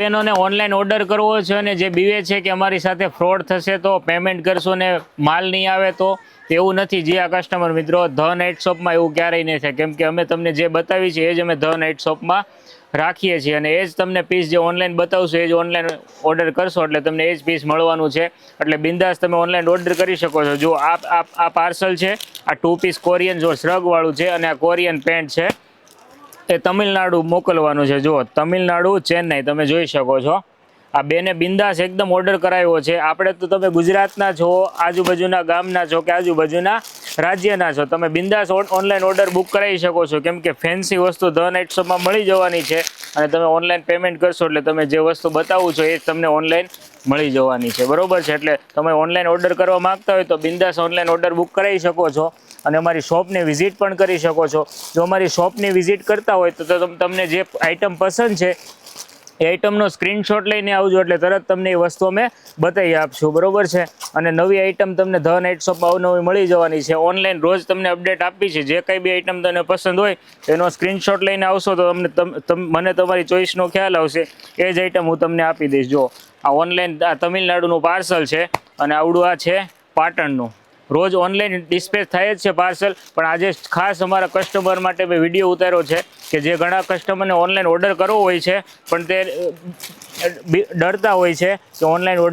બહેનોને online order કરવો છે અને જે બીવે છે કે અમારી સાથે ફ્રોડ થશે તો પેમેન્ટ કરશો ને માલ નહીં આવે તો એવું નથી. જે આ કસ્ટમર મિત્રો ધ નાઇટ શોપમાં એવું ક્યારેય નહીં થાય, કેમ કે અમે તમને જે બતાવી છે એ જ અમે ધ નાઇટ શોપમાં રાખીએ છીએ અને એ જ તમને પીસ જે ઓનલાઈન બતાવશો એ જ ઓનલાઈન ઓર્ડર કરશો એટલે તમને એ જ પીસ મળવાનું છે. એટલે બિંદાસ તમે ઓનલાઈન ઓર્ડર કરી શકો છો. જો આ પાર્સલ છે, આ 2 પીસ કોરિયન જો શ્રગવાળું છે અને આ કોરિયન પેન્ટ છે એ તમિલનાડુ મોકલવાનું છે. જો તમિલનાડુ ચેન્નાઈ તમે જોઈ શકો છો. આ બેને બિંદાસ એકદમ ઓર્ડર કરાવ્યો છે. આપણે તો તમે ગુજરાતના છો, આજુબાજુના ગામના છો કે આજુબાજુના રાજ્યના છો, તમે બિંદાસ ઓનલાઈન ઓર્ડર બુક કરાવી શકો છો, કેમ કે ફેન્સી વસ્તુ ધ નાઇટ શોપમાં મળી જવાની છે અને તમે ઓનલાઈન પેમેન્ટ કરશો એટલે તમે જે વસ્તુ બતાવું છો એ જ તમને ઓનલાઈન મળી જવાની છે. બરોબર છે. એટલે તમે ઓનલાઈન ઓર્ડર કરવા માંગતા હોય તો બિંદાસ ઓનલાઈન ઓર્ડર બુક કરાવી શકો છો અને અમારી શોપને વિઝિટ પણ કરી શકો છો. જો અમારી શોપની વિઝિટ કરતા હોય તો તમને જે આઈટમ પસંદ છે એ આઈટમનો સ્ક્રીનશોટ લઈને આવજો એટલે તરત તમને એ વસ્તુ અમે બતાવી આપશું. બરોબર છે. અને નવી આઈટમ તમને ધ નાઇટ શોપમાં અવનવી મળી જવાની છે. ઓનલાઈન રોજ તમને અપડેટ આપી છે. જે કંઈ બી આઈટમ તમને પસંદ હોય એનો સ્ક્રીનશોટ લઈને આવશો તો મને તમારી ચોઈસનો ખ્યાલ આવશે. એ જ આઈટમ હું તમને આપી દઈશ. જો આ ઓનલાઈન આ તમિલનાડુનું પાર્સલ છે અને આવડું આ છે પાટણનું. રોજ ઓનલાઈન ડિસ્પેચ થાય જ છે પાર્સલ, પણ આજે ખાસ અમારા કસ્ટમર માટે મેં વિડીયો ઉતાર્યો છે કે જે ઘણા કસ્ટમરને ઓનલાઈન ઓર્ડર કરવો હોય છે પણ તે ડરતા હોય છે કે ઓનલાઈન ઓર્ડર